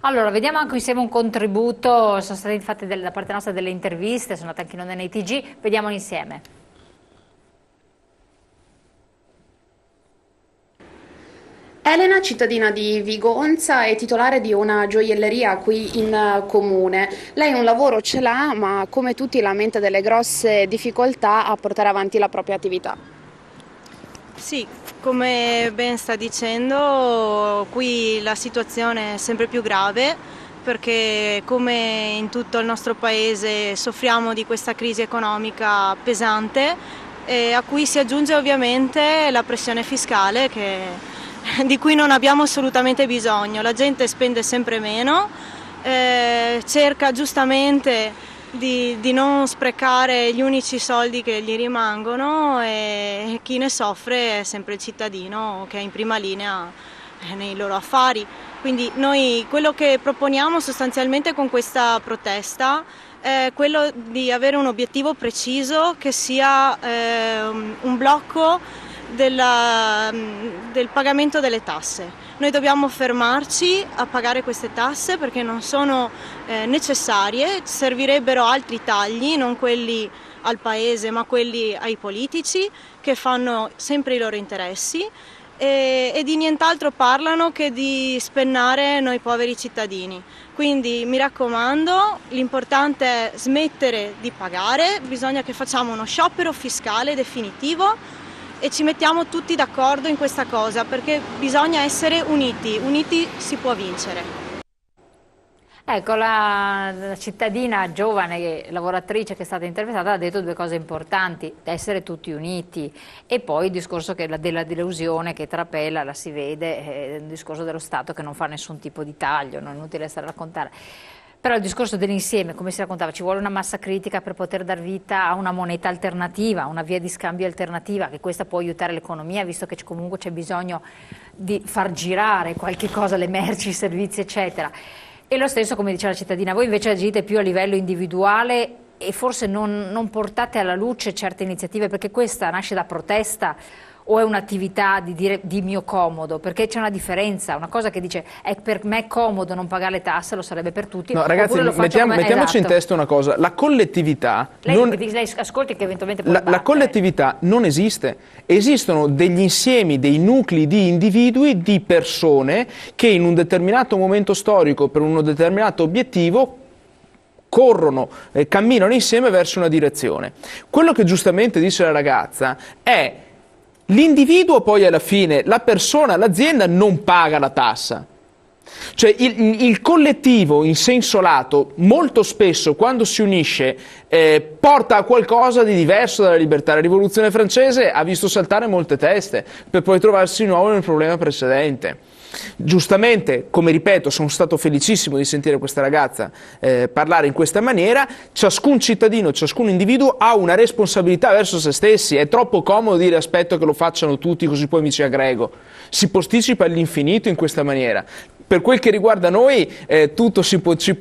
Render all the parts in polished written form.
Allora, vediamo anche insieme un contributo, sono state fatte da parte nostra delle interviste, sono andate anche in onda nei TG, vediamo insieme. Elena, cittadina di Vigonza e titolare di una gioielleria qui in comune. Lei un lavoro ce l'ha, ma come tutti lamenta delle grosse difficoltà a portare avanti la propria attività. Sì, come ben sta dicendo, qui la situazione è sempre più grave perché come in tutto il nostro paese soffriamo di questa crisi economica pesante a cui si aggiunge ovviamente la pressione fiscale di cui non abbiamo assolutamente bisogno. La gente spende sempre meno, cerca giustamente di non sprecare gli unici soldi che gli rimangono e chi ne soffre è sempre il cittadino che è in prima linea nei loro affari. Quindi noi quello che proponiamo sostanzialmente con questa protesta è quello di avere un obiettivo preciso che sia un blocco del pagamento delle tasse. Noi dobbiamo fermarci a pagare queste tasse perché non sono necessarie, servirebbero altri tagli, non quelli al paese ma quelli ai politici che fanno sempre i loro interessi e di nient'altro parlano che di spennare noi poveri cittadini. Quindi mi raccomando, l'importante è smettere di pagare, bisogna che facciamo uno sciopero fiscale definitivo e ci mettiamo tutti d'accordo in questa cosa perché bisogna essere uniti, uniti si può vincere. Ecco, la cittadina giovane lavoratrice che è stata intervistata ha detto due cose importanti: essere tutti uniti, e poi il discorso della delusione che trapela, la si vede, il discorso dello Stato che non fa nessun tipo di taglio, non è inutile stare a raccontare. Però il discorso dell'insieme, come si raccontava, ci vuole una massa critica per poter dar vita a una moneta alternativa, una via di scambio alternativa, che questa può aiutare l'economia, visto che comunque c'è bisogno di far girare qualche cosa, le merci, i servizi, eccetera. E lo stesso, come diceva la cittadina, voi invece agite più a livello individuale e forse non portate alla luce certe iniziative, perché questa nasce da protesta o è un'attività di dire di mio comodo? Perché c'è una differenza, una cosa che dice è per me comodo non pagare le tasse, lo sarebbe per tutti. No, ragazzi, mettiamoci in testa una cosa: la collettività lei ascolti che eventualmente può la collettività non esiste. Esistono degli insiemi, dei nuclei di individui, di persone che in un determinato momento storico, per un determinato obiettivo, corrono e camminano insieme verso una direzione. Quello che giustamente dice la ragazza è: l'individuo poi alla fine, la persona, l'azienda non paga la tassa. Cioè il collettivo in senso lato molto spesso quando si unisce porta a qualcosa di diverso dalla libertà. La rivoluzione francese ha visto saltare molte teste per poi trovarsi di nuovo nel problema precedente. Giustamente, come ripeto, sono stato felicissimo di sentire questa ragazza parlare in questa maniera. Ciascun cittadino, ciascun individuo ha una responsabilità verso se stessi. È troppo comodo dire aspetto che lo facciano tutti così poi mi ci aggrego. Si posticipa all'infinito in questa maniera. Per quel che riguarda noi tutto ci si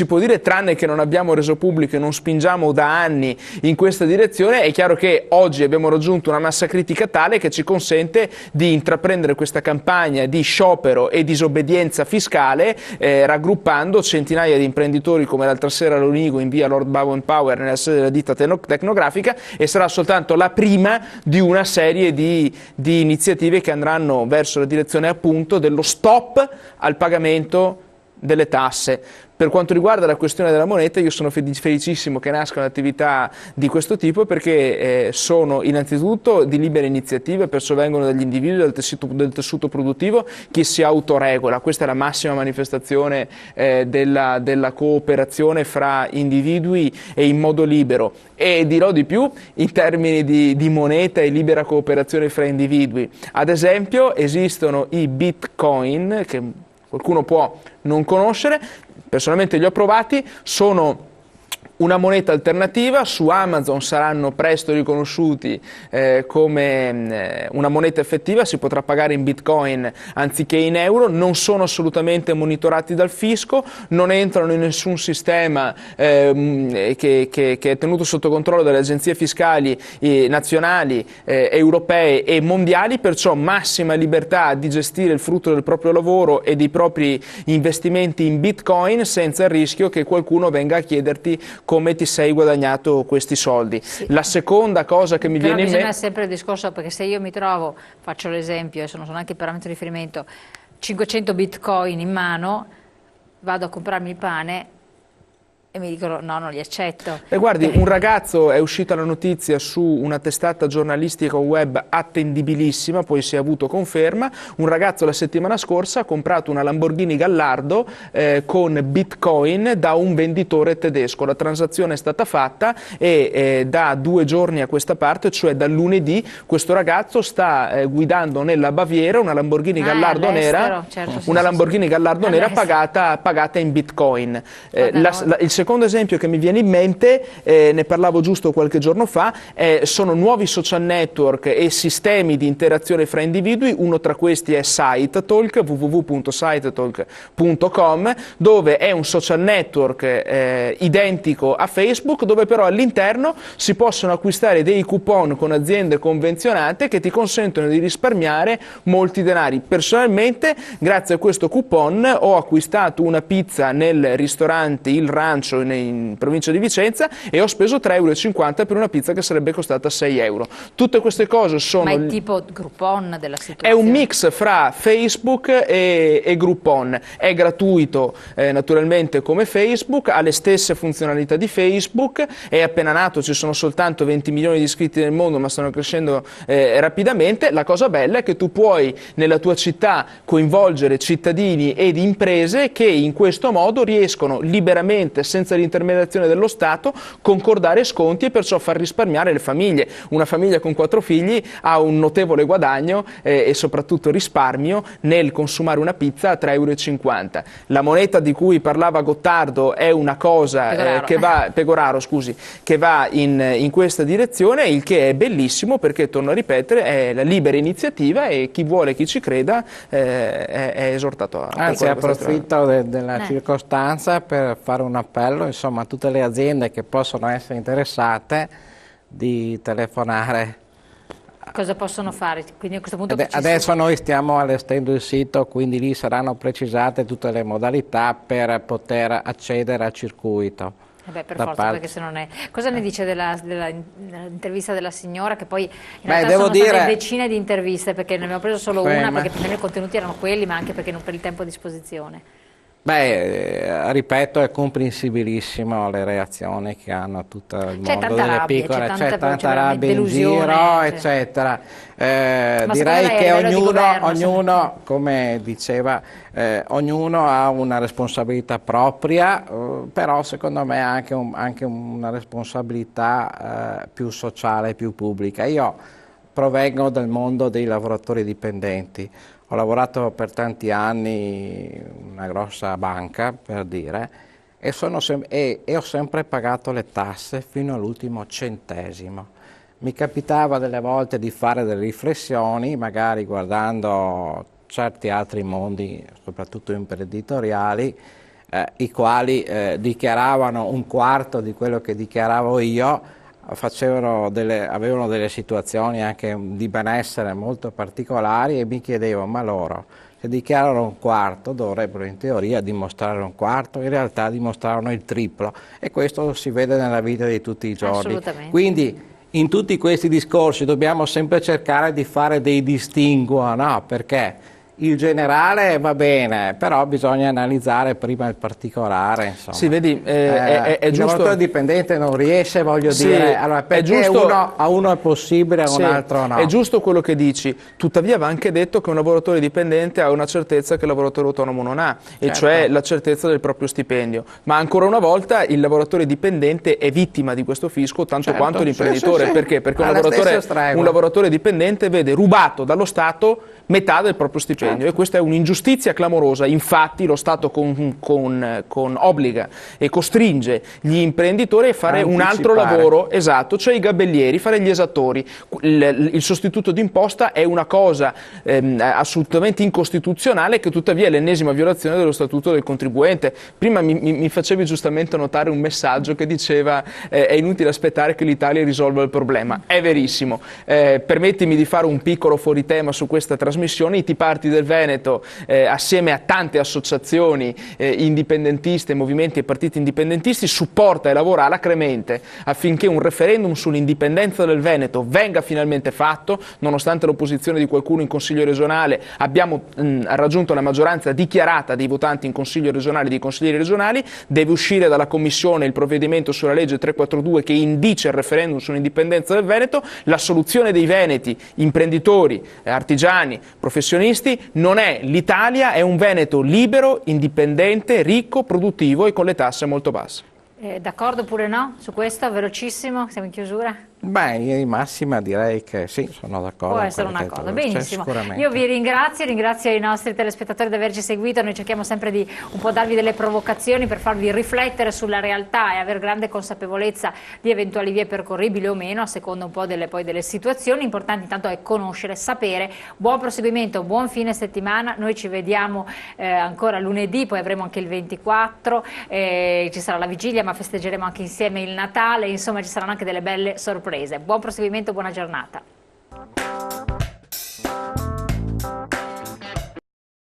può dire tranne che non abbiamo reso pubblico e non spingiamo da anni in questa direzione. È chiaro che oggi abbiamo raggiunto una massa critica tale che ci consente di intraprendere questa campagna di sciopero e disobbedienza fiscale raggruppando centinaia di imprenditori come l'altra sera lo Lonigo in via Lord Bowen Power nella sede della ditta tecnografica, e sarà soltanto la prima di una serie di iniziative che andranno verso la direzione appunto dello stop al pagamento delle tasse. Per quanto riguarda la questione della moneta, io sono felicissimo che nasca un'attività di questo tipo perché sono innanzitutto di libere iniziative, pervengono dagli individui, del tessuto produttivo, chi si autoregola. Questa è la massima manifestazione della cooperazione fra individui e in modo libero. E dirò di più in termini di moneta e libera cooperazione fra individui. Ad esempio esistono i bitcoin, che qualcuno può non conoscere. Personalmente li ho provati, sono una moneta alternativa. Su Amazon saranno presto riconosciuti come una moneta effettiva, si potrà pagare in Bitcoin anziché in euro, non sono assolutamente monitorati dal fisco, non entrano in nessun sistema che è tenuto sotto controllo dalle agenzie fiscali nazionali, europee e mondiali, perciò massima libertà di gestire il frutto del proprio lavoro e dei propri investimenti in Bitcoin senza il rischio che qualcuno venga a chiederti come ti sei guadagnato questi soldi. Sì. La seconda cosa che mi Però viene in mente... bisogna sempre il discorso, perché se io mi trovo, faccio l'esempio, adesso non sono neanche i parametri di riferimento, 500 bitcoin in mano, vado a comprarmi il pane e mi dicono no, non li accetto. E guardi, un ragazzo, è uscita la notizia su una testata giornalistica web attendibilissima, poi si è avuto conferma, un ragazzo la settimana scorsa ha comprato una Lamborghini Gallardo con Bitcoin da un venditore tedesco. La transazione è stata fatta e da 2 giorni a questa parte, cioè dal lunedì, questo ragazzo sta guidando nella Baviera una Lamborghini Gallardo nera, certo, sì, una sì, Lamborghini sì. Gallardo nera pagata in Bitcoin. Il secondo esempio che mi viene in mente, ne parlavo giusto qualche giorno fa, sono nuovi social network e sistemi di interazione fra individui. Uno tra questi è SiteTalk, www.sitetalk.com, dove è un social network identico a Facebook, dove però all'interno si possono acquistare dei coupon con aziende convenzionate che ti consentono di risparmiare molti denari. Personalmente, grazie a questo coupon, ho acquistato una pizza nel ristorante Il Rancio in provincia di Vicenza e ho speso 3,50 € per una pizza che sarebbe costata 6 €. Tutte queste cose sono... Ma è tipo Groupon della situazione? È un mix fra Facebook e Groupon. È gratuito naturalmente come Facebook, ha le stesse funzionalità di Facebook, è appena nato, ci sono soltanto 20 milioni di iscritti nel mondo, ma stanno crescendo rapidamente. La cosa bella è che tu puoi nella tua città coinvolgere cittadini ed imprese che in questo modo riescono liberamente, senza l'intermediazione dello Stato, concordare sconti e perciò far risparmiare le famiglie. Una famiglia con 4 figli ha un notevole guadagno e soprattutto risparmio nel consumare una pizza a 3,50 €. La moneta di cui parlava Gottardo è una cosa Pegoraro, scusi, che va in questa direzione, il che è bellissimo perché, torno a ripetere, è la libera iniziativa e chi vuole, chi ci creda è esortato a... Anzi, approfitto della circostanza per fare un appello, insomma, a tutte le aziende che possono essere interessate di telefonare. Cosa possono fare? Quindi a questo punto Adesso noi stiamo allestendo il sito, quindi lì saranno precisate tutte le modalità per poter accedere al circuito. Per forza, perché se non è... Cosa ne dice dell'intervista della signora, che poi in realtà devo sono dire... state decine di interviste, perché ne abbiamo preso solo una, perché per me i contenuti erano quelli, ma anche perché non per il tempo a disposizione. Ripeto, è comprensibilissimo le reazioni che hanno tutto il mondo delle piccole, c'è tanta rabbia in giro, eccetera. Direi che ognuno, come diceva, ognuno ha una responsabilità propria, però secondo me ha anche una responsabilità più sociale, più pubblica. Io provengo dal mondo dei lavoratori dipendenti. Ho lavorato per tanti anni in una grossa banca, per dire, e ho sempre pagato le tasse fino all'ultimo centesimo. Mi capitava delle volte di fare delle riflessioni, magari guardando certi altri mondi, soprattutto imprenditoriali, i quali dichiaravano un quarto di quello che dichiaravo io, avevano delle situazioni anche di benessere molto particolari, e mi chiedevo, ma loro se dichiarano un quarto dovrebbero in teoria dimostrare un quarto, in realtà dimostrarono il triplo, e questo si vede nella vita di tutti i giorni. Quindi in tutti questi discorsi dobbiamo sempre cercare di fare dei distinguo, no? Perché il generale va bene, però bisogna analizzare prima il particolare, insomma. Sì, vedi, è giusto. Il lavoratore dipendente non riesce, dire, allora perché a uno è possibile, a un altro no. È giusto quello che dici, tuttavia va anche detto che un lavoratore dipendente ha una certezza che il lavoratore autonomo non ha, e cioè la certezza del proprio stipendio. Ma ancora una volta il lavoratore dipendente è vittima di questo fisco tanto quanto l'imprenditore. Perché? Perché un lavoratore dipendente vede rubato dallo Stato metà del proprio stipendio. stipendio, e questa è un'ingiustizia clamorosa. Infatti lo Stato obbliga e costringe gli imprenditori a fare un altro lavoro, esatto, cioè i gabellieri, fare gli esattori. Il sostituto d'imposta è una cosa assolutamente incostituzionale, che tuttavia è l'ennesima violazione dello Statuto del contribuente. Prima mi facevi giustamente notare un messaggio che diceva è inutile aspettare che l'Italia risolva il problema. È verissimo. Permettimi di fare un piccolo fuori tema su questa trasmissione. I Tea Party del Veneto, assieme a tante associazioni indipendentiste, movimenti e partiti indipendentisti, supporta e lavora alacremente affinché un referendum sull'indipendenza del Veneto venga finalmente fatto. Nonostante l'opposizione di qualcuno in Consiglio regionale, abbiamo raggiunto la maggioranza dichiarata dei votanti in Consiglio regionale, dei consiglieri regionali. Deve uscire dalla Commissione il provvedimento sulla legge 342 che indice il referendum sull'indipendenza del Veneto. La soluzione dei veneti, imprenditori, artigiani, professionisti, non è l'Italia, è un Veneto libero, indipendente, ricco, produttivo e con le tasse molto basse. D'accordo oppure no? Su questo, velocissimo, siamo in chiusura? Beh, in massima direi che sì, sono d'accordo. Può essere una cosa, benissimo. Io vi ringrazio i nostri telespettatori di averci seguito. Noi cerchiamo sempre di un po' darvi delle provocazioni per farvi riflettere sulla realtà e avere grande consapevolezza di eventuali vie percorribili o meno, a seconda un po' delle situazioni. Importante intanto è conoscere, sapere. Buon proseguimento, buon fine settimana. Noi ci vediamo ancora lunedì, poi avremo anche il 24, ci sarà la vigilia, ma festeggeremo anche insieme il Natale. Insomma, ci saranno anche delle belle sorprese. Buon proseguimento, buona giornata.